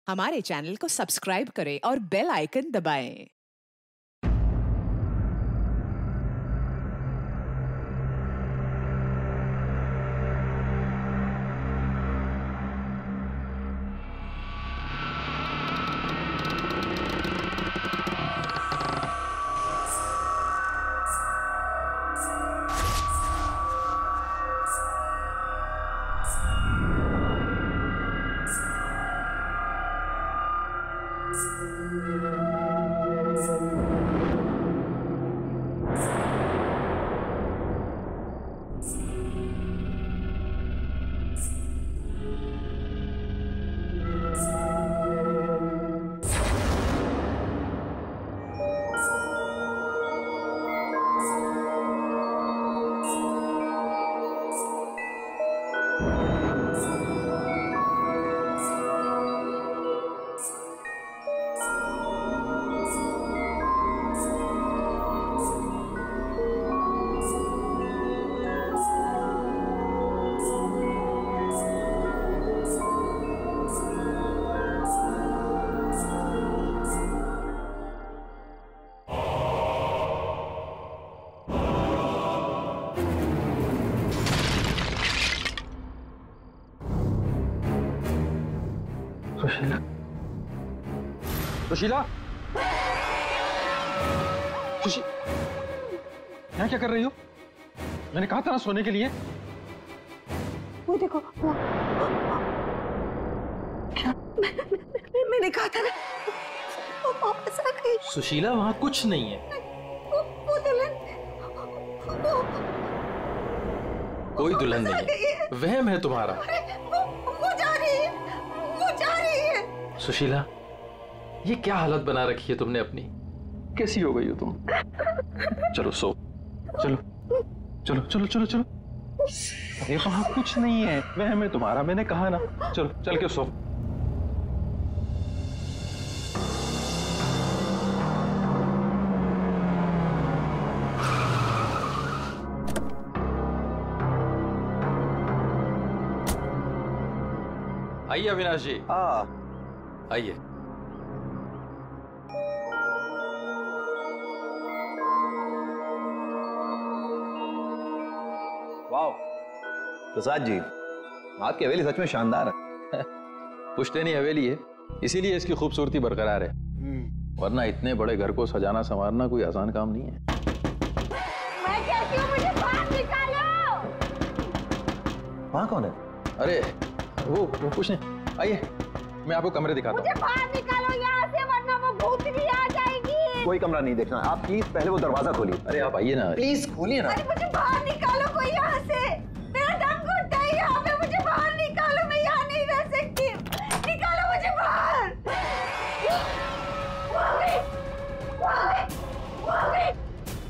हमारे चैनल को सब्सक्राइब करें और बेल आइकन दबाएं। सुशीला, सुशीला, यहाँ क्या कर रही हो? मैंने कहा था ना सोने के लिए। वो देखो, वो क्या? मैंने कहा था ना, वो वापस आ गई। सुशीला, वहाँ कुछ नहीं है। वो दुल्हन, कोई दुल्हन नहीं है, वहम है तुम्हारा। वो जा रही है, वो जा रही है। सुशीला, ये क्या हालत बना रखी है तुमने अपनी? कैसी हो गई हो तुम? चलो सो, चलो चलो चलो चलो चलो। अरे वहां कुछ नहीं है, वहम है तुम्हारा, मैंने कहा ना। चलो चल के सो। आइए अविनाश जी। आइए। वाह प्रसाद जी, आपकी हवेली सच में शानदार है। पुश्तैनी हवेली है, इसीलिए इसकी खूबसूरती बरकरार है, वरना इतने बड़े घर को सजाना संवारना कोई आसान काम नहीं है। मैं कहती हूँ मुझे बाहर निकालो। वहाँ कौन है? अरे वो कुछ नहीं। आइए, मैं आपको कमरे दिखाता हूँ। मुझे बाहर निकालो यहाँ से, वरना वो भूतनी आ जाएगी। कोई कमरा नहीं देखना, आप प्लीज पहले वो दरवाजा खोलिए। अरे आप आइए ना, प्लीज खोलिए ना। अरे मुझे बाहर निकालो कोई यहाँ से, मेरा दम घुटता है यहाँ पे। मुझे बाहर निकालो, मैं यहाँ नहीं रह सकती। निकालो मुझे बाहर। वो आ गई, वो आ गई, वो आ गई,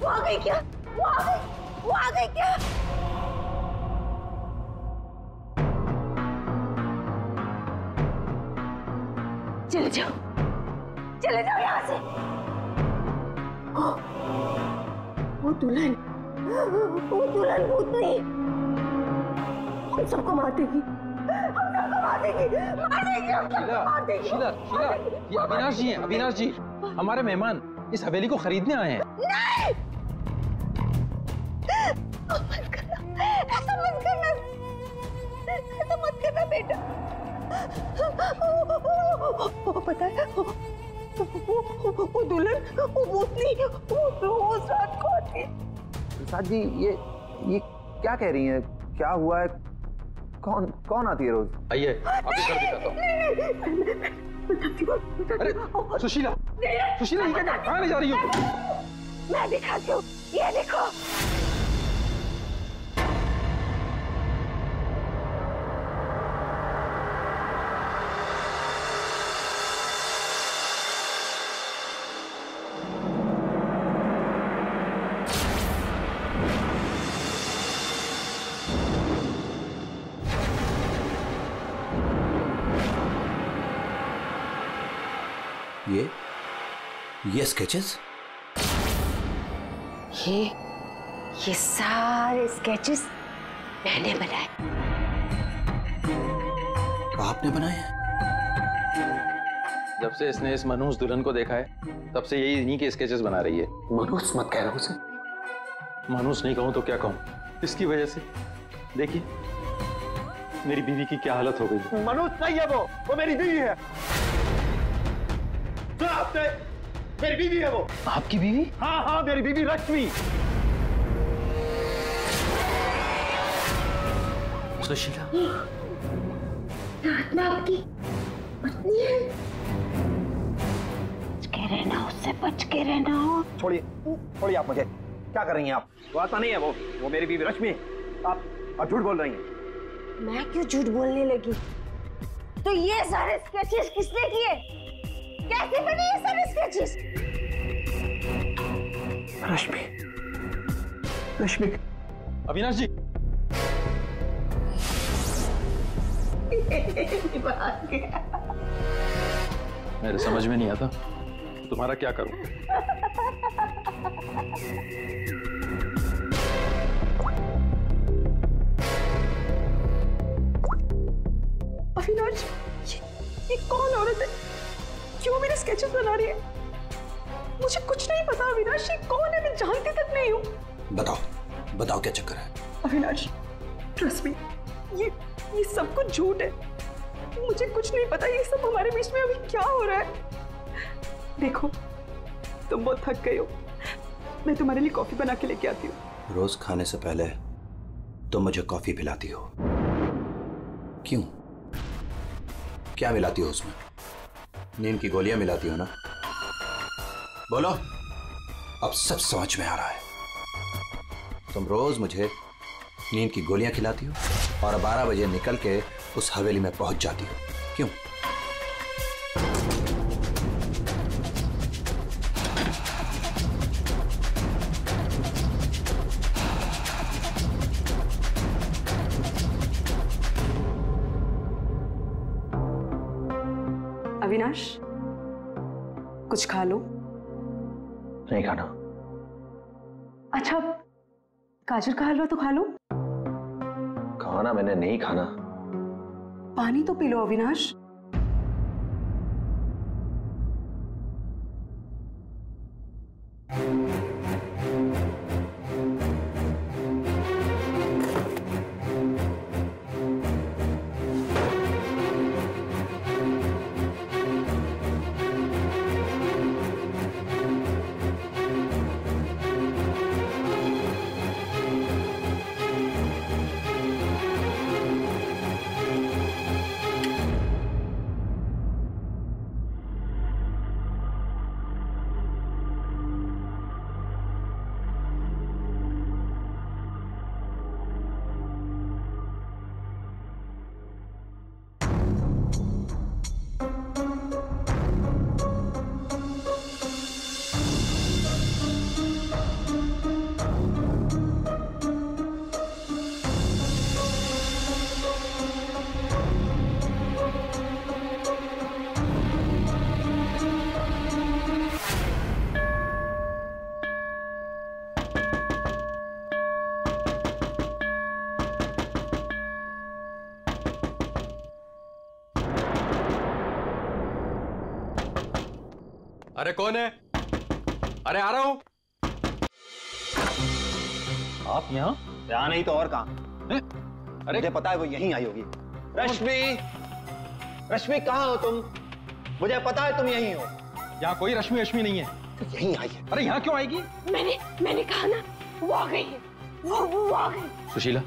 वो आ गई क्या? वो आ गई, वो आ गई क्या? चले जाओ, चले जाओ यहाँ से। वो दुल्हन भूतनी हम सबको मार देगी, हम सबको मार देगी, मार देगी, हम सबको मार देगी। शीला, शीला, ये अविनाश जी हैं, अविनाश जी, हमारे मेहमान इस हवेली को खरीदने आए हैं। नहीं, मत करना, ऐसा मत करना, ऐसा मत करना बेटा। वो पता है, वो दुल्हन, वो भूतनी, वो रोज रात को आती है। प्रसाद जी, ये क्या कह रही हैं? क्या हुआ है? कौन आती है रोज? आइए, आपको घर दिखाता हूँ। अरे सुशीला, सुशीला, ये क्या, कहाँ ले जा रही हो? मैं दिखाती हूँ, ये देखो। ये स्केचेस? ये सारे स्केचेस मैंने बनाए। आपने बनाए हैं? जब से इसने इस मनहूस दुल्हन को देखा है तब से यही इन्हीं के स्केचेस बना रही है। मनहूस मत कह रहा उसे। मनहूस नहीं कहूं तो क्या कहूं, इसकी वजह से देखिए मेरी बीवी की क्या हालत हो गई। मनहूस नहीं है वो मेरी बीवी है। तो आपने मेरी बीवी है वो। आपकी बीवी? हाँ मेरी बीवी रश्मि। सुशीला आत्मा आपकी पत्नी है। बच के रहना उससे, बच के रहना। छोड़िए आप मुझे। क्या कर रही हैं आप? वो आत्मा नहीं है वो मेरी बीवी रश्मि। आप झूठ बोल रही हैं। मैं क्यों झूठ बोलने लगी? तो ये सारे स्केचेस किसने किए? कैसे बने ये सारे स्केचेस? रश्मि। अविनाश जी। मेरे समझ में नहीं आता तुम्हारा क्या करूं। अविनाश, ये कौन औरत है? क्यों मेरे स्केचेस बना रही है? मुझे कुछ नहीं पता अविनाश, ये कौन है? मैं जानती तक नहीं हूँ। बताओ क्या चक्कर है? अविनाश, ट्रस्ट मी, ये सब कुछ झूठ है। मुझे कुछ नहीं पता ये सब हमारे बीच में अभी क्या हो रहा है। देखो, तुम बहुत थक गए हो, मैं तुम्हारे लिए कॉफी बना के लेके आती हूँ। रोज खाने से पहले तुम मुझे कॉफी पिलाती हो, क्यों? क्या मिलाती हो उसमें? नींद की गोलियां मिलाती हो ना? बोलो, अब सब समझ में आ रहा है। तुम रोज मुझे नींद की गोलियां खिलाती हो और 12 बजे निकल के उस हवेली में पहुंच जाती हो, क्यों? अविनाश, कुछ खा लो। नहीं खाना। अच्छा, गाजर का हलवा तो खा लो। खाना मैंने नहीं खाना। पानी तो पी लो अविनाश। अरे कौन है? अरे आ रहा हूं। आप यहाँ नहीं तो और कहाँ? अरे मुझे पता है वो यहीं आई होगी। रश्मि कहाँ हो तुम? मुझे पता है तुम यहीं हो। यहाँ कोई रश्मि नहीं है। तो यहीं आई है। अरे यहाँ क्यों आएगी? मैंने कहा ना, वो आ गई है। वो आ गई। सुशीला,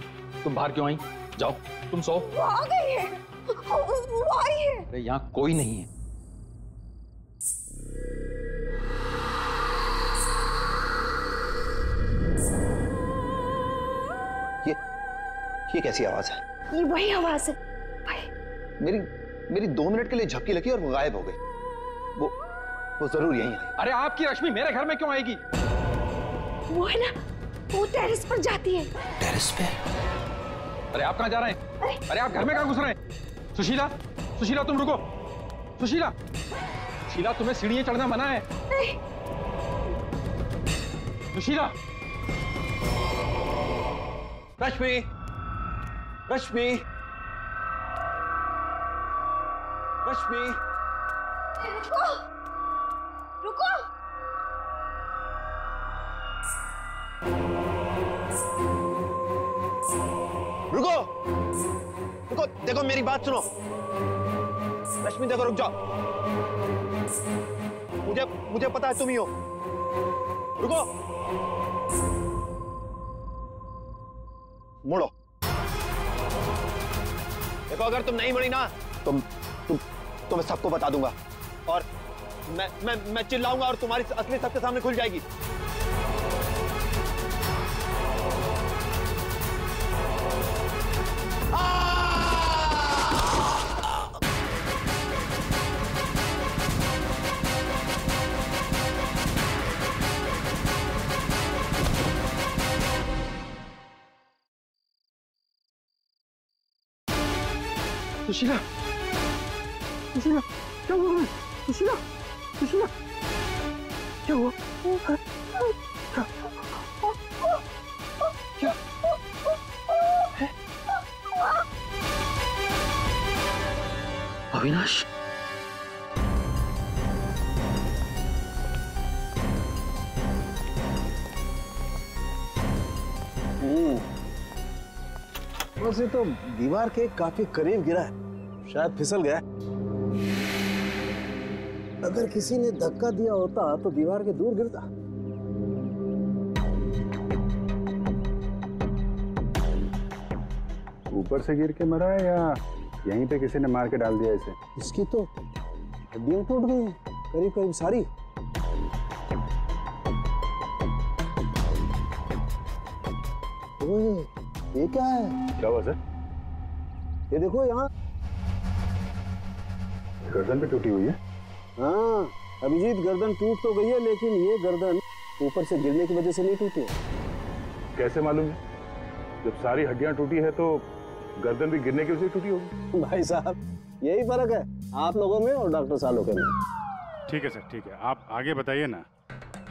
तुम बाहर क्यों आई? जाओ तुम सो। वो आ गई है। वो आई है। अरे यहाँ कोई नहीं है। ये कैसी आवाज है? ये वही आवाज है। वही। मेरी 2 मिनट के लिए झपकी लगी और वो गायब हो गई। वो जरूर यहीं आई। अरे आपकी रश्मि मेरे घर में क्यों आएगी? वो है ना, वो टेरेस पर जाती है। टेरेस पे? अरे आप कहाँ जा रहे हैं? अरे आप घर में कहाँ घुस रहे हैं? सुशीला तुम रुको। सुशीला तुम्हें सीढ़ियां चढ़ना मना है। नहीं। सुशीला। रश्मि रुको रुको। रुको रुको, देखो मेरी बात सुनो। रश्मि देखो, रुक जाओ। मुझे पता है तुम ही हो। रुको, मुड़ो। देखो अगर तुम नहीं मुड़ी ना तो मैं सबको बता दूंगा और मैं चिल्लाऊंगा और तुम्हारी असली सबके सामने खुल जाएगी। सुशीला, सुशीला, क्या हुआ? सुशीला, सुशीला, क्या हुआ? क्या? अविनाश, वैसे तो दीवार के काफी करीब गिरा है, शायद फिसल गया। अगर किसी ने धक्का दिया होता तो दीवार के दूर गिरता। ऊपर से गिर के मरा है या यहीं पे किसी ने मार के डाल दिया इसे? इसकी तो हड्डियां टूट गई हैं, करीब करीब सारी। ओए, ये क्या है? क्या हुआ सर? ये देखो यहाँ। गर्दन पे टूटी हुई है। हाँ अभिजीत, गर्दन टूट तो गई है लेकिन ये गर्दन ऊपर से गिरने की वजह से नहीं टूटी है। कैसे मालूम है? जब सारी हड्डियां टूटी है तो गर्दन भी गिरने की वजह से टूटी होगी। भाई साहब यही फर्क है आप लोगों में और डॉक्टर सालोके में। ठीक है सर, ठीक है, आप आगे बताइए ना।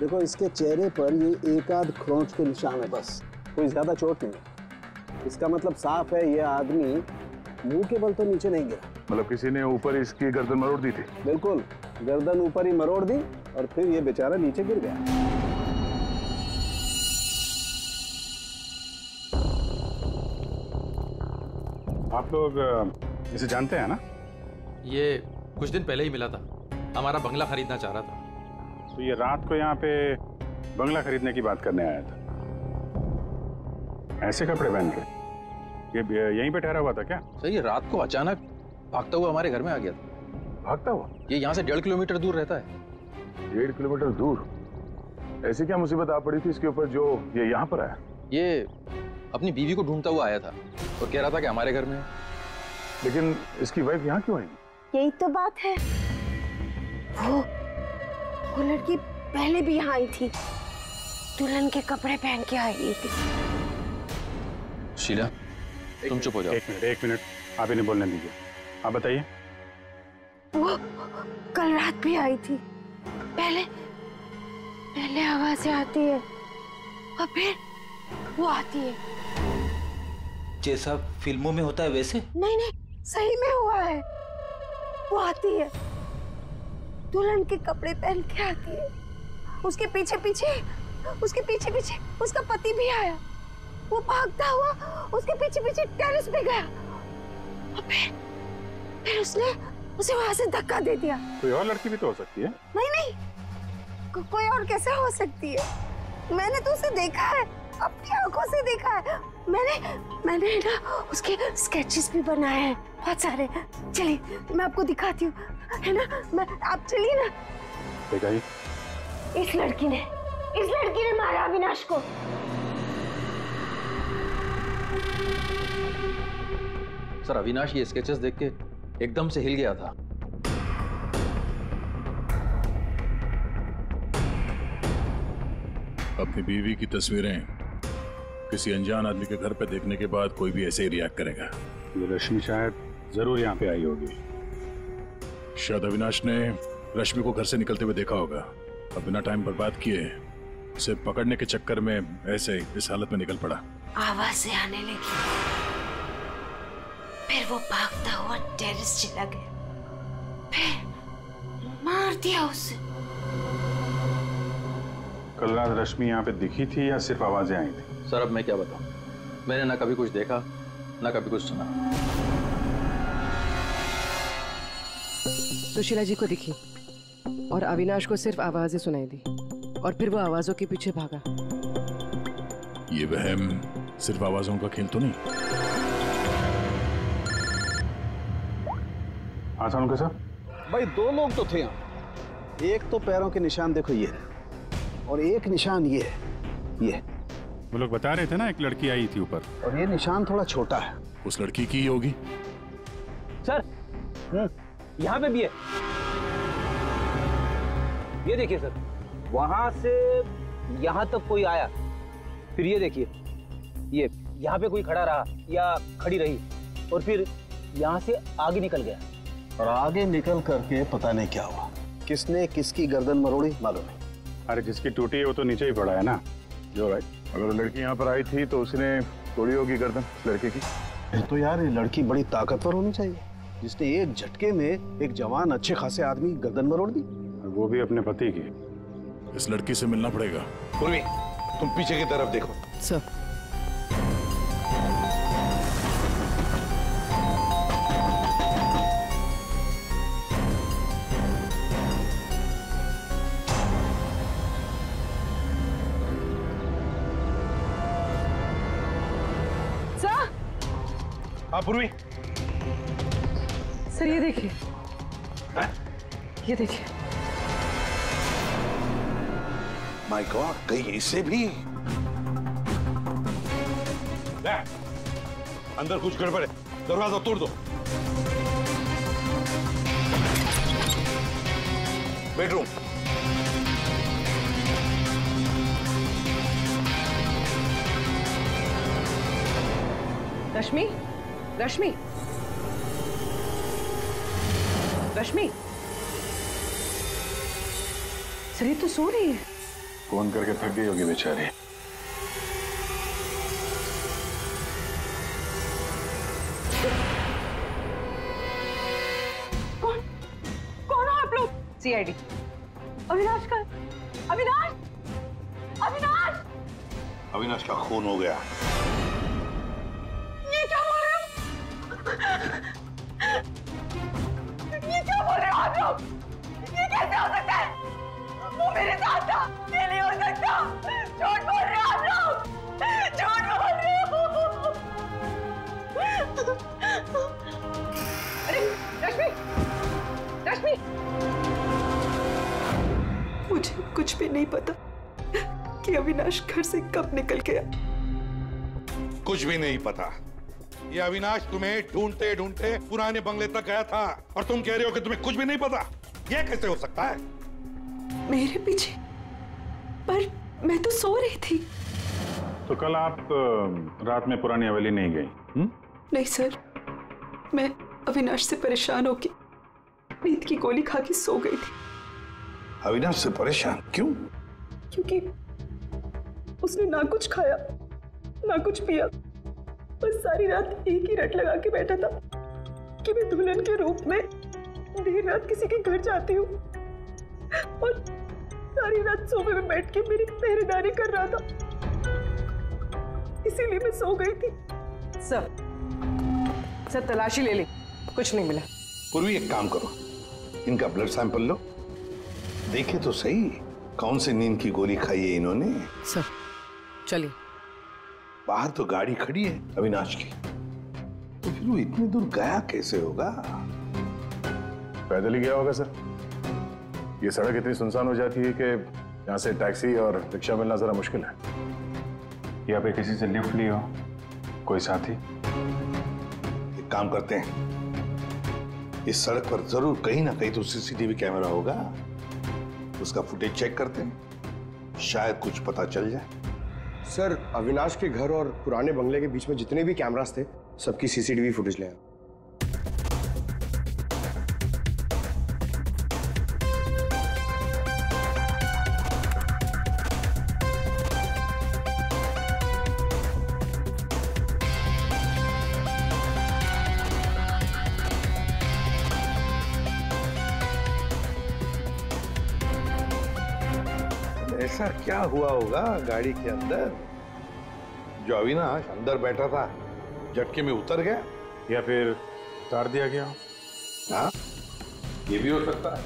देखो इसके चेहरे पर ये एक आध खरोंच के निशान है, बस कोई ज्यादा चोट नहीं है। इसका मतलब साफ है ये आदमी मुंह के बल तो नीचे नहीं गिरा। मतलब किसी ने ऊपर इसकी गर्दन मरोड़ दी थी? बिल्कुल, गर्दन ऊपर ही मरोड़ दी और फिर ये बेचारा नीचे गिर गया। आप लोग इसे जानते हैं ना? ये कुछ दिन पहले ही मिला था, हमारा बंगला खरीदना चाह रहा था। तो ये रात को यहाँ पे बंगला खरीदने की बात करने आया था। ऐसे कपड़े पहन के ये यहीं पे ठहरा हुआ था क्या? सर ये रात को अचानक भागता हुआ हमारे घर में आ गया था। भागता हुआ? ये यहाँ से 1.5 किलोमीटर दूर रहता है। 1.5 किलोमीटर दूर? ऐसी क्या मुसीबत आ पड़ी थी इसके ऊपर जो ये यहाँ पर आया? ये अपनी बीवी को ढूंढता हुआ आया था और कह रहा था कि हमारे घर में है। लेकिन इसकी वाइफ यहाँ क्यों आई? यही तो बात है, वो लड़की पहले भी यहाँ आई थी, दुल्हन के कपड़े पहन के आई थी। शीला तुम चुप हो जाओ। एक मिनट, आप इन्हें बोलने दीजिए। आप बताइए। वो कल रात भी आई थी, पहले आवाजें आती है और फिर वो आती है। जैसा फिल्मों में होता है वैसे? नहीं, सही में हुआ है। वो आती है, दुल्हन के कपड़े पहन के आती है, उसके पीछे पीछे उसका पति भी आया। वो भागता हुआ उसके पीछे पीछे टेरेस पे गया और फिर उसने उसे वहां से धक्का दे दिया। कोई और लड़की भी तो हो सकती है। नहीं, कोई और कैसे हो सकती है? मैंने तो उसे देखा है, अपनी आंखों से देखा है। मैंने ना उसके स्केचेस भी बनाए हैं बहुत सारे। चलिए मैं आपको दिखाती हूँ, है ना? आप चलिए ना। देखा इस लड़की ने मारा अविनाश को। सर अविनाश ये स्केचेस देख के एकदम से हिल गया था। अपनी बीवी की तस्वीरें किसी अनजान आदमी के घर पे देखने के बाद कोई भी ऐसे ही रिएक्ट करेगा। ये रश्मि शायद जरूर यहाँ पे आई होगी। शायद अविनाश ने रश्मि को घर से निकलते हुए देखा होगा। अब बिना टाइम बर्बाद किए उसे पकड़ने के चक्कर में ऐसे इस हालत में निकल पड़ा। आवाजें आने लगी, फिर वो भागता हुआ टेरेस चला गया, करती है उससे। कल रात रश्मि यहाँ पे दिखी थी या सिर्फ आवाजें आई थी? सर अब मैं क्या बताऊं, मैंने ना कभी कुछ देखा ना कभी कुछ सुना। सुशीला जी को दिखी और अविनाश को सिर्फ आवाजें सुनाई दी और फिर वो आवाजों के पीछे भागा। ये वहम सिर्फ आवाजों का खेल तो नहीं? हाँ सानुका साहब। भाई 2 लोग तो थे यहाँ। एक तो पैरों के निशान देखो ये है, और एक निशान ये है, ये। वो लोग बता रहे थे ना एक लड़की आई थी ऊपर, और ये निशान थोड़ा छोटा है। उस लड़की की ही होगी। सर यहाँ पे भी है, ये देखिए सर, वहां से यहाँ तक कोई आया, फिर ये देखिए, ये यहाँ पे कोई खड़ा रहा या खड़ी रही और फिर यहाँ से आगे निकल गया। और आगे निकल करके पता नहीं क्या हुआ, किसने किसकी गर्दन मरोड़ी मालूम नहीं। अरे जिसकी टूटी है वो तो नीचे ही पड़ा है ना। जो राइट, अगर लड़की यहाँ पर आई थी तो उसने तोड़ी होगी गर्दन लड़के की। तो यार ये लड़की बड़ी ताकतवर होनी चाहिए, जिसने एक झटके में एक जवान अच्छे खासे आदमी गर्दन मरोड़ दी, वो भी अपने पति की। इस लड़की से मिलना पड़ेगा। पूर्वी, तुम पीछे की तरफ देखो। सर हाँ पूर्वी। सर ये देखिए, ये देखिए। माय गॉड, कहीं इससे भी अंदर कुछ गड़बड़ है, दरवाजा तोड़ दो। बेडरूम। रश्मि, रश्मि, रश्मि, सर ये तो सो रही है। फोन करके थक गई होगी बेचारी। कौन हो आप लोग? CID। अविनाश का, अविनाश, अविनाश, अविनाश का खून हो गया। ये क्या बोल रहे हो? ये क्या बोल रहे हो आप लोग? ये कैसे हो सकता है? वो मेरे साथ था, ये नहीं हो सकता। झूठ बोल रहे हो आप लोग, झूठ बोल रहे हो। अरे रश्मि, रश्मि, मुझे कुछ भी नहीं पता कि अविनाश घर से कब निकल गया। कुछ भी नहीं पता। ये अविनाश तुम्हें ढूंढते ढूंढते पुराने बंगले तक गया था और तुम कह रहे हो कि तुम्हें कुछ भी नहीं पता। ये कैसे हो सकता है? मेरे पीछे? पर मैं तो सो रही थी। तो कल आप रात में पुरानी हवेली नहीं गई? नहीं सर, मैं अविनाश से परेशान होके नींद की गोली खा के सो गई थी। अविनाश से परेशान क्यों? क्योंकि उसने ना कुछ खाया ना कुछ पिया, बस सारी रात एक ही रट लगा के बैठा था कि मैं दुल्हन के रूप में देर रात किसी के घर जाती हूँ, और सारी रात सोफे में बैठ के मेरी पहरेदारी कर रहा था, इसीलिए मैं सो गई थी। सर तलाशी ले ली, कुछ नहीं मिला। पूर्वी एक काम करो, इनका ब्लड सैंपल लो, देखे तो सही कौन सी नींद की गोली खाई है इन्होंने। सर चलिए। बाहर तो गाड़ी खड़ी है अविनाश की, तो फिर वो इतनी दूर गया कैसे होगा? पैदल ही गया होगा सर। ये सड़क इतनी सुनसान हो जाती है कि यहाँ से टैक्सी और रिक्शा मिलना जरा मुश्किल है। या पे किसी से लिफ्ट ली हो, कोई साथी? एक काम करते हैं, इस सड़क पर जरूर कहीं ना कहीं तो CCTV कैमरा होगा, उसका फुटेज चेक करते हैं, शायद कुछ पता चल जाए। सर अविनाश के घर और पुराने बंगले के बीच में जितने भी कैमरास थे सबकी CCTV फुटेज ले आए। ऐसा क्या हुआ होगा गाड़ी के अंदर जो अविनाश अंदर बैठा था झटके में उतर गया, या फिर उतार दिया गया? हाँ, ये भी हो सकता है।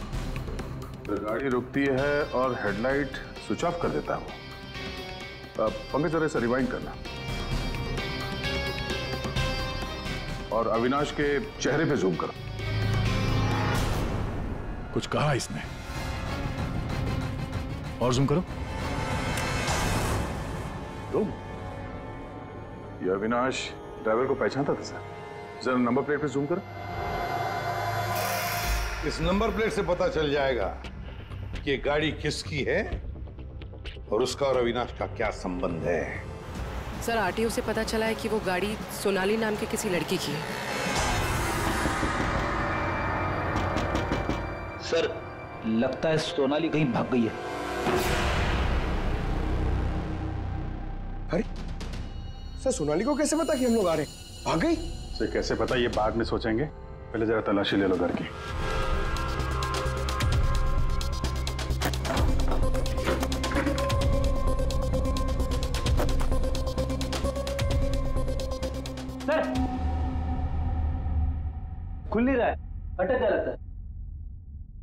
तो गाड़ी रुकती है और हेडलाइट स्विच ऑफ कर देता है वो। पंकज जरा इसे रिवाइंड करना और अविनाश के चेहरे पे जूम करो। कुछ कहा इसने? और जूम करो। ये अविनाश ड्राइवर को पहचानता था सर। जरा नंबर प्लेट पे जूम करो। इस नंबर प्लेट से पता चल जाएगा कि गाड़ी किसकी है और उसका और अविनाश का क्या संबंध है। सर आरटीओ से पता चला है कि वो गाड़ी सोनाली नाम की किसी लड़की की है। सर लगता है सोनाली कहीं भाग गई है। अरे सर, सोनाली को कैसे पता कि हम लोग आ रहे हैं? भाग गई? सर कैसे पता, ये बाद में सोचेंगे, पहले जरा तलाशी ले लो घर की। सर खुल नहीं रहा है, अटक गया लगता है।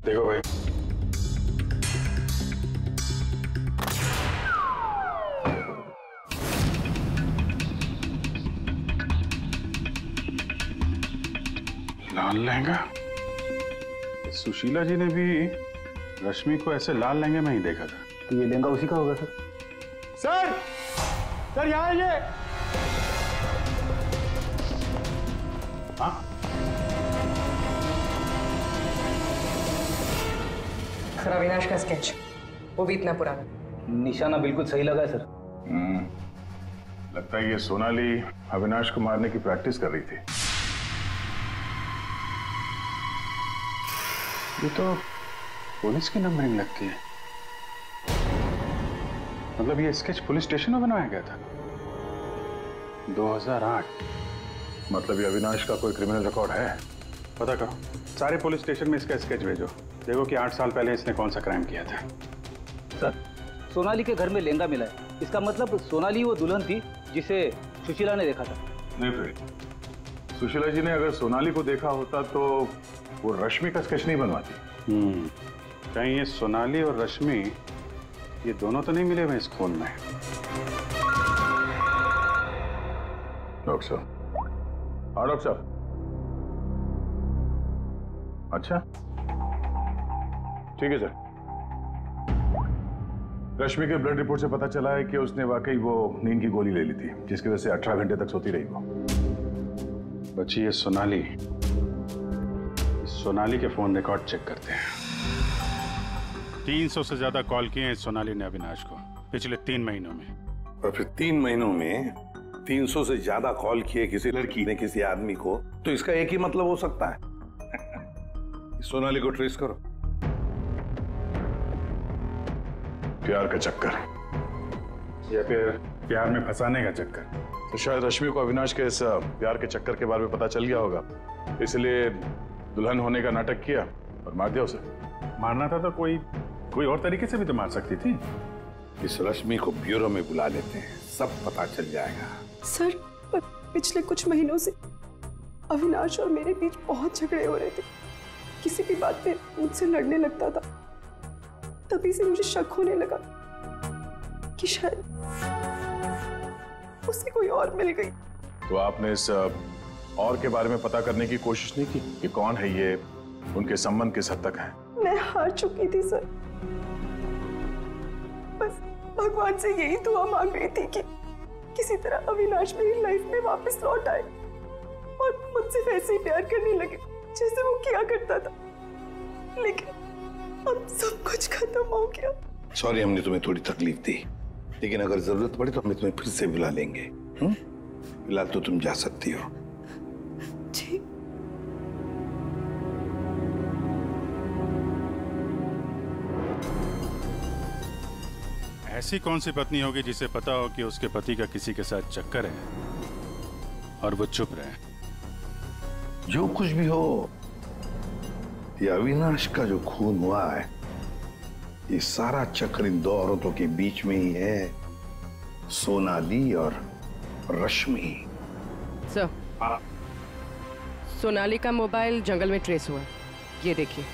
देखो भाई, लाल लहंगा। सुशीला जी ने भी रश्मि को ऐसे लाल लहंगे में ही देखा था। तो ये लहंगा उसी का होगा सर। सर सर यहाँ आइए। हाँ सर अविनाश का स्केच, वो भी इतना पुराना। निशाना बिल्कुल सही लगा है सर। लगता है ये सोनाली अविनाश को मारने की प्रैक्टिस कर रही थी। ये तो पुलिस की नंबरिंग लगती है। मतलब ये स्केच पुलिस स्टेशन में बनवाया गया था 2008। मतलब ये अविनाश का कोई क्रिमिनल रिकॉर्ड है? पता करो, सारे पुलिस स्टेशन में इसका स्केच भेजो, देखो कि 8 साल पहले इसने कौन सा क्राइम किया था। सर सोनाली के घर में लहंगा मिला है, इसका मतलब सोनाली वो दुल्हन थी जिसे सुशीला ने देखा था। नहीं फिर सुशीला जी ने अगर सोनाली को देखा होता तो वो रश्मि का स्केच नहीं बनवाती। कहीं ये सोनाली और रश्मि ये दोनों तो नहीं मिले हुए इस खून में? डॉक्टर साहब। हाँ डॉक्टर साहब। अच्छा ठीक है सर। रश्मि के ब्लड रिपोर्ट से पता चला है कि उसने वाकई वो नींद की गोली ले ली थी, जिसकी वजह से 18 घंटे तक सोती रही वो। बची ये सोनाली। सोनाली के फोन रिकॉर्ड चेक करते हैं। 300 से ज्यादा कॉल किए हैं सोनाली ने अविनाश को पिछले 3 महीनों में। और फिर 3 महीनों में 300 से ज्यादा कॉल किए किसी लड़की ने किसी आदमी को, तो इसका एक ही मतलब हो सकता है। सोनाली को ट्रेस करो। प्यार का चक्कर या फिर प्यार में फंसाने का चक्कर। तो शायद रश्मि को अविनाश के इस प्यार के चक्कर के बारे में पता चल गया होगा, इसलिए दुल्हन होने का नाटक किया और मार दिया उसे। मारना था तो कोई और तरीके से भी तो मार सकती थी। इस रश्मि को ब्यूरो में बुला लेते हैं, सब पता चल जाएगा। सर पर पिछले कुछ महीनों से अविनाश और मेरे बीच बहुत झगड़े हो रहे थे। किसी भी बात पे मुझसे लड़ने लगता था। तभी से मुझे शक होने लगा कि शायद उसे कोई और मिल गई। तो आपने इस और के बारे में पता करने की कोशिश नहीं की कि कौन है ये, उनके संबंध किस हद तक है? मैं हार चुकी थी सर। बस भगवान से यही दुआ मांग रही थी कि किसी तरह अविनाश मेरी लाइफ में वापस लौट आए और मुझसे वैसे ही प्यार करने लगे जैसे वो किया करता था। लेकिन अब सब कुछ खत्म हो गया। सॉरी हमने तुम्हें थोड़ी तकलीफ दी, लेकिन अगर जरूरत पड़ी तो हम तुम्हें फिर से बुला लेंगे। फिलहाल तो तुम जा सकती हो। जी। ऐसी कौन सी पत्नी होगी जिसे पता हो कि उसके पति का किसी के साथ चक्कर है और वो चुप रहे? जो कुछ भी हो, ये अविनाश का जो खून हुआ है ये सारा चक्कर इन दो औरतों के बीच में ही है, सोनाली और रश्मि। सर, सोनाली का मोबाइल जंगल में ट्रेस हुआ, ये देखिए।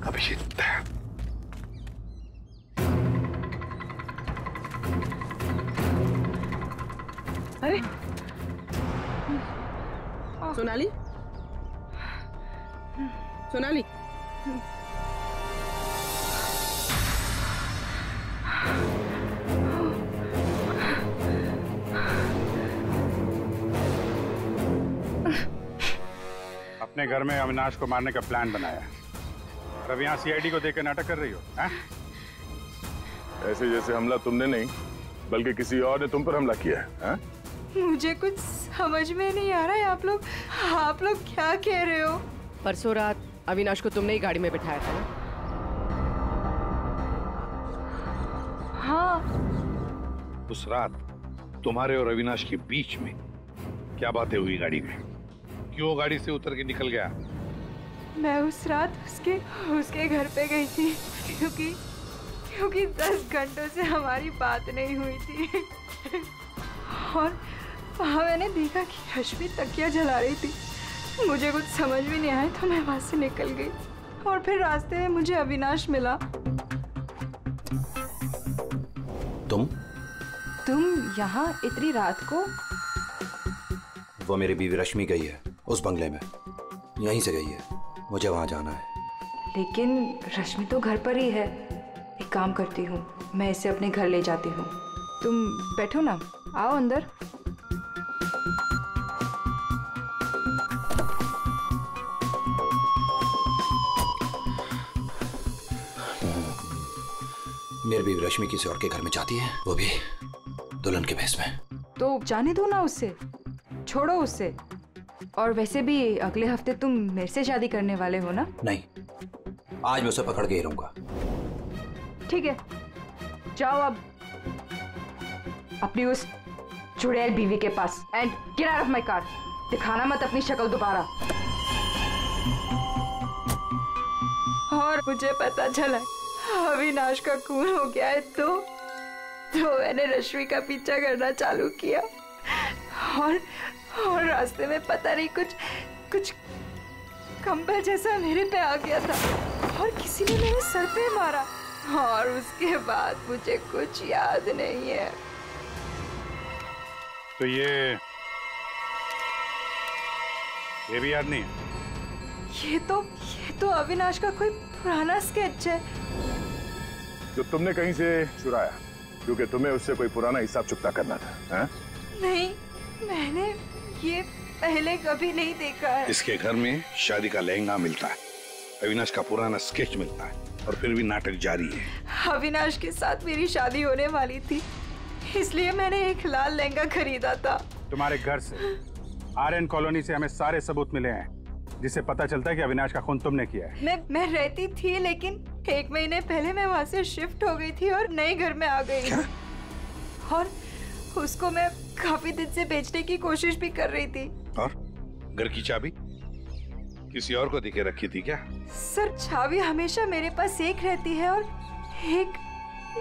अभिजीत, अरे सोनाली, सोनाली, अपने घर में अविनाश को मारने का प्लान बनाया और अब यहाँ सीआईडी को देकर नाटक कर रही हो, हैं? ऐसे जैसे हमला तुमने नहीं बल्कि किसी और ने तुम पर हमला किया है। मुझे कुछ समझ में नहीं आ रहा है। आप लोग क्या कह रहे हो? परसों रात अविनाश को तुमने ही गाड़ी में बिठाया था ना? हाँ। उस रात तुम्हारे और अविनाश के बीच में क्या बातें हुई गाड़ी में? क्यों गाड़ी से उतर के निकल गया? मैं उस रात उसके घर पे गई थी क्योंकि 10 घंटों से हमारी बात नहीं हुई थी और वहाँ मैंने देखा कि रश्मि तकिया जला रही थी। मुझे कुछ समझ में नहीं आया तो मैं वहाँ से निकल गई और फिर रास्ते में मुझे अविनाश मिला। तुम यहाँ इतनी रात को? वो मेरी बीवी रश्मि गई है उस बंगले में, यहीं से गई है, मुझे वहां जाना है। लेकिन रश्मि तो घर पर ही है। एक काम करती हूँ, मैं इसे अपने घर ले जाती हूँ। तुम बैठो ना, आओ अंदर। मेरी बीवी रश्मि किसी और के घर में जाती है, वो भी दुल्हन के भेष में। तो जाने दो ना उससे, छोड़ो उससे। और वैसे भी अगले हफ्ते तुम मेरे से शादी करने वाले हो ना? नहीं, आज मैं उसे पकड़ के ही रहूंगा। ठीक है, जाओ अब अपनी उस चुड़ैल बीवी के पास and get out of my car. दिखाना मत अपनी शक्ल दोबारा। और मुझे पता चला अविनाश का खून हो गया है तो मैंने रश्मि का पीछा करना चालू किया और रास्ते में पता नहीं कुछ कंबल जैसा मेरे पे आ गया था और किसी ने मेरे सर पे मारा और उसके बाद मुझे कुछ याद नहीं है। तो ये भी याद नहीं है? ये तो अविनाश का कोई पुराना स्केच है जो तुमने कहीं से चुराया क्योंकि तुम्हें उससे कोई पुराना हिसाब चुकता करना था, हैं? नहीं, मैंने ये पहले कभी नहीं देखा है। इसके घर में शादी का लहंगा मिलता है, अविनाश का पुराना स्केच मिलता है और फिर भी नाटक जारी है। अविनाश के साथ मेरी शादी होने वाली थी इसलिए मैंने एक लाल लहंगा खरीदा था। तुम्हारे घर से आर्यन कॉलोनी से हमें सारे सबूत मिले हैं जिससे पता चलता है कि अविनाश का खून तुमने किया है। मैं रहती थी लेकिन 1 महीने पहले मैं वहाँ से शिफ्ट हो गई थी और नए घर में आ गई हूँ और उसको मैं काफी दिन से बेचने की कोशिश भी कर रही थी। और घर की चाबी किसी और को देके रखी थी क्या? सर, चाबी हमेशा मेरे पास एक रहती है और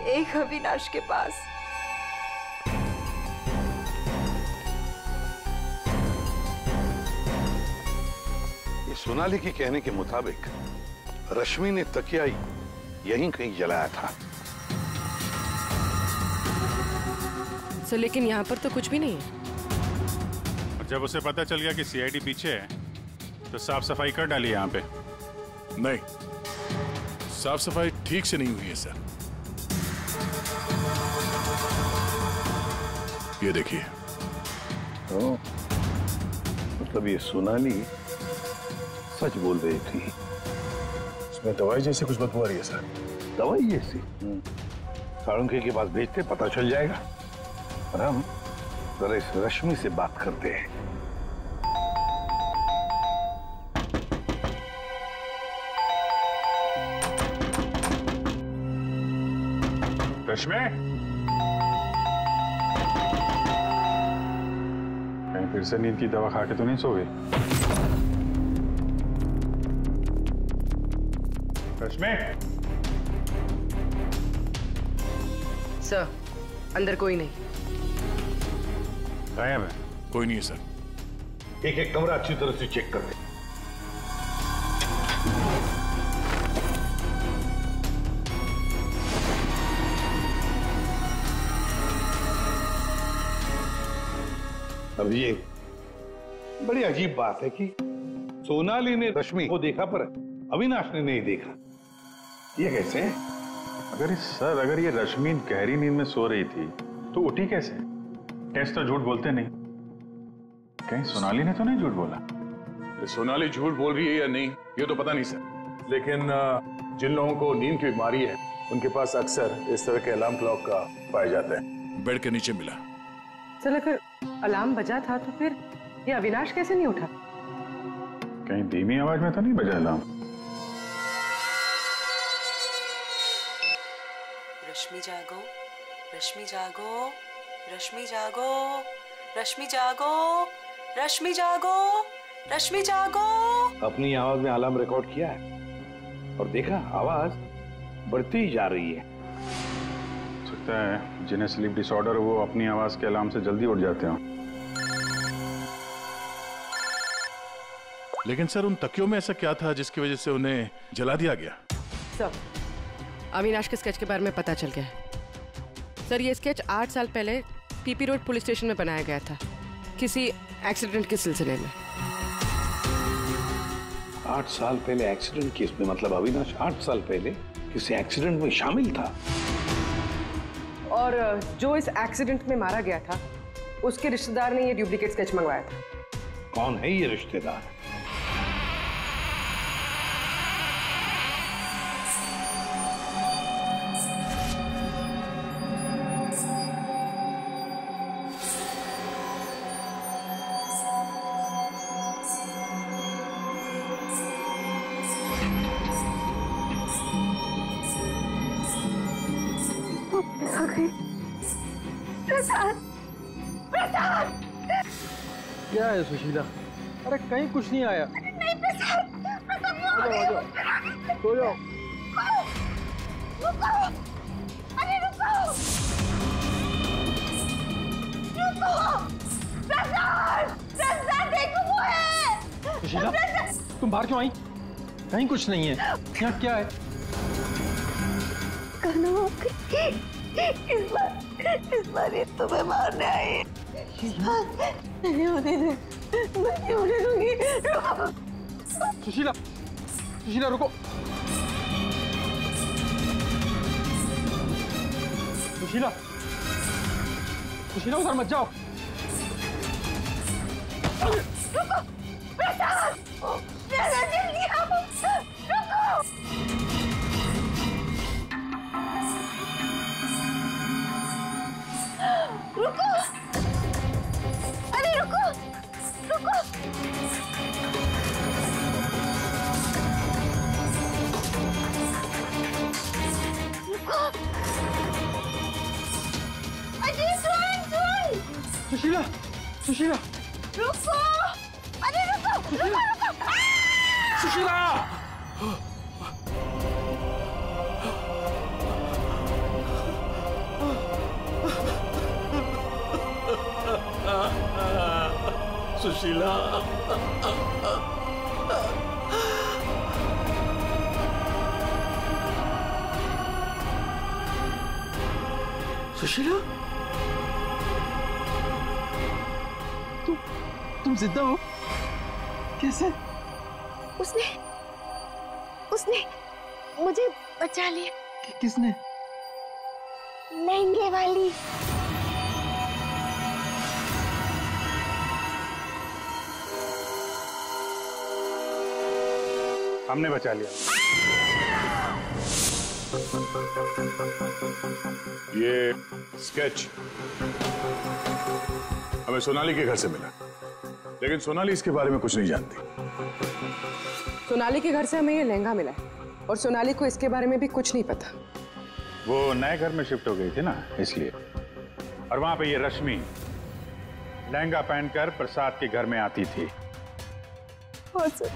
एक अविनाश के पास। ये सोनाली के कहने के मुताबिक रश्मि ने तकिया यहीं कहीं जलाया था। सर, लेकिन यहाँ पर तो कुछ भी नहीं है। और जब उसे पता चल गया कि सीआईडी पीछे है तो साफ सफाई कर डाली यहाँ पे। नहीं, साफ सफाई ठीक से नहीं हुई है सर। ये देखिए। मतलब ये सोनाली सच बोल रही थी। इसमें दवाई जैसी कुछ बदबू आ रही है सर। दवाई जैसी? साळुंखे के पास भेजते, पता चल जाएगा। और हम जरा इस रश्मि से बात करते हैं। रश्मि, फिर से नींद की दवा खा के तो नहीं सो गई? रश्मि, सर, अंदर कोई नहीं। गायब है? कोई नहीं है सर। एक एक कमरा अच्छी तरह से चेक कर ले। अब ये बड़ी अजीब बात है कि सोनाली ने रश्मि को देखा पर अविनाश ने नहीं देखा। ये कैसे? अगर ये रश्मि गहरी नींद में सो रही थी तो उठी कैसे? टेस्ट तो झूठ बोलते नहीं। कहीं सोनाली ने तो नहीं झूठ बोला? सोनाली झूठ बोल रही है या नहीं ये तो पता नहीं सर, लेकिन जिन लोगों को नींद की बीमारी है उनके पास अक्सर इस तरह के अलार्म क्लॉक का पाया जाता है। बेड के नीचे मिला। चल अगर अलार्म बजा था तो फिर ये अविनाश कैसे नहीं उठा? कहीं धीमी आवाज में तो नहीं बजा अलार्म? रश्मि जागो, रश्मि जागो, रश्मि जागो, रश्मि जागो, रश्मि जागो, रश्मि जागो। अपनी आवाज में अलार्म रिकॉर्ड किया है और देखा आवाज बढ़ती ही जा रही है। सकता है जिन्हें स्लीप डिसऑर्डर वो अपनी आवाज के अलार्म से जल्दी उठ जाते हो। लेकिन सर उन तकियों में ऐसा क्या था जिसकी वजह से उन्हें जला दिया गया? सर, अविनाश के स्केच के बारे में पता चल गया है। सर, ये स्केच 8 साल पहले पीपी रोड पुलिस स्टेशन में बनाया गया था किसी एक्सीडेंट के सिलसिले में। 8 साल पहले एक्सीडेंट केस में? मतलब अविनाश 8 साल पहले किसी एक्सीडेंट में शामिल था? और जो इस एक्सीडेंट में मारा गया था उसके रिश्तेदार ने ये डुप्लीकेट स्केच मंगवाया था। कौन है ये रिश्तेदार? क्या है सुशीला? अरे कहीं कुछ नहीं आया। नहीं प्रसाद, सो जाओ। रुको, अरे रुको, प्रसाद, प्रसाद देखो वो है। सुशीला, तुम बाहर क्यों आई? कहीं कुछ नहीं है। यहाँ क्या है? कहना इस बार ये तुम्हें मारने आए। नहीं होने दे, मैं नहीं होने दूंगी। रुको। सुशीला, सुशीला रुको। सुशीला, सुशीला उधर मत जाओ। रुको, प्रसाद, प्रसाद जल्दी आओ। रुको। रुको, अरे रुको, रुको। रुको, अजय सुन। सुशीला, सुशीला। रुको, अरे रुको, रुको, रुको। सुशीला। सुशीला, सुशीला, तुम जिंदा हो? कैसे? उसने मुझे बचा लिया। किसने? लहंगे वाली। हमने बचा लिया। ये स्केच हमें सोनाली के घर से मिला, लेकिन सोनाली इसके बारे में कुछ नहीं जानती। सोनाली के घर से हमें ये लहंगा मिला है और सोनाली को इसके बारे में भी कुछ नहीं पता। वो नए घर में शिफ्ट हो गई थी ना, इसलिए। और वहां पे ये रश्मि लहंगा पहनकर प्रसाद के घर में आती थी। हाँ सर,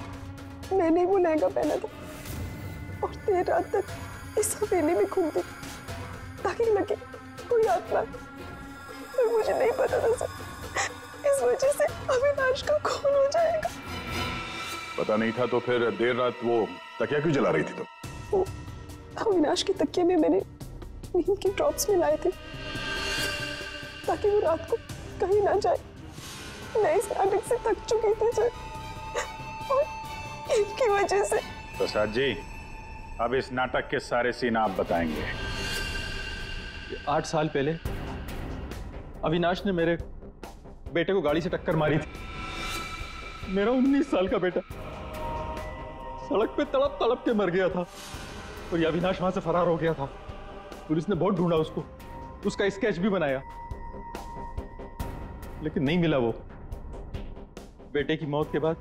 मैंने वो लहंगा पहना था और देर रात तक इस हवेली में घूमती ताकि लगे कोई आत्मा, पर मुझे नहीं पता था सर, इस वजह से अविनाश का खून हो जाएगा। पता नहीं था तो फिर देर रात वो तकिया क्यों जला रही थी तुम? वो अविनाश के तकिए में मैंने नींद की ड्रॉप्स मिलाए थे ताकि वो रात को कहीं ना जाए। मैं इस नाटक से थक चुकी थी सर और इनकी वजह से। प्रसाद जी, अब इस नाटक के सारे सीन आप बताएंगे। 8 साल पहले अविनाश ने मेरे बेटे को गाड़ी से टक्कर मारी थी। मेरा 19 साल का बेटा सड़क पे तड़प तड़प के मर गया था और ये अविनाश वहां से फरार हो गया था। पुलिस ने बहुत ढूंढा उसको, उसका स्केच भी बनाया, लेकिन नहीं मिला वो। बेटे की मौत के बाद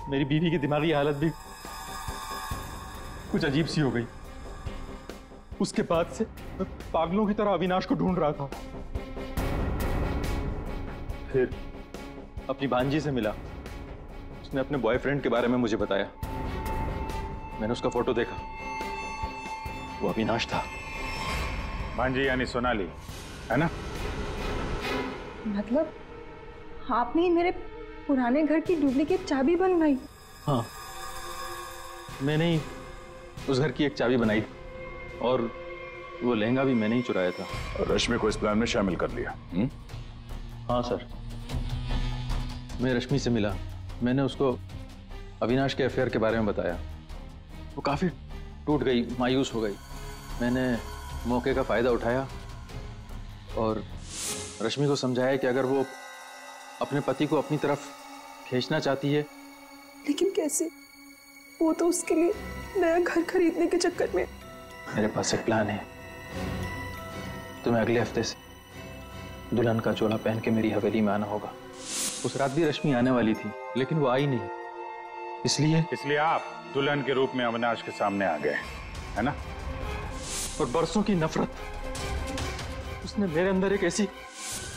मेरी बीवी की दिमागी हालत भी कुछ अजीब सी हो गई। उसके बाद से मैं पागलों की तरह अविनाश को ढूंढ रहा था। फिर अपनी भांजी से मिला, उसने अपने बॉयफ्रेंड के बारे में मुझे बताया। मैंने उसका फोटो देखा, वो अविनाश था। भांजी यानी सोनाली, है ना? मतलब आपने ही मेरे पुराने घर की डुप्लीकेट चाबी बनवाई? हाँ, मैंने ही उस घर की एक चाबी बनाई और वो लहंगा भी मैंने ही चुराया था। और रश्मि को इस प्लान में शामिल कर लिया? हाँ सर, मैं रश्मि से मिला, मैंने उसको अविनाश के अफेयर के बारे में बताया। वो काफी टूट गई, मायूस हो गई। मैंने मौके का फायदा उठाया और रश्मि को समझाया कि अगर वो अपने पति को अपनी तरफ खींचना चाहती है। लेकिन कैसे? वो तो उसके लिए नया घर खरीदने के चक्कर में। मेरे पास एक प्लान है। तुम्हें अगले हफ्ते से दुल्हन का चोला पहन के मेरी हवेली में आना होगा। उस रात भी रश्मि आने वाली थी, लेकिन वो आई नहीं। इसलिए आप दुल्हन के रूप में अविनाश के सामने आ गए, है ना? और बरसों की नफरत, उसने मेरे अंदर एक ऐसी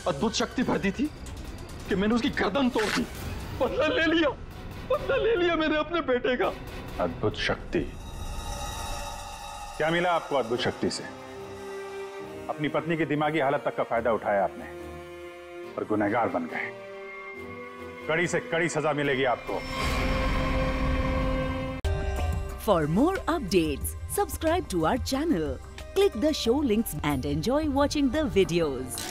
अद्भुत शक्ति भर दी थी कि मैंने उसकी गर्दन तोड़ दी। बदला ले लिया मैंने अपने बेटे का। अद्भुत शक्ति? क्या मिला आपको अद्भुत शक्ति से? अपनी पत्नी की दिमागी हालत तक का फायदा उठाया आपने और गुनहगार बन गए। कड़ी से कड़ी सजा मिलेगी आपको। For more updates, subscribe to our channel, click the show links and enjoy watching the videos.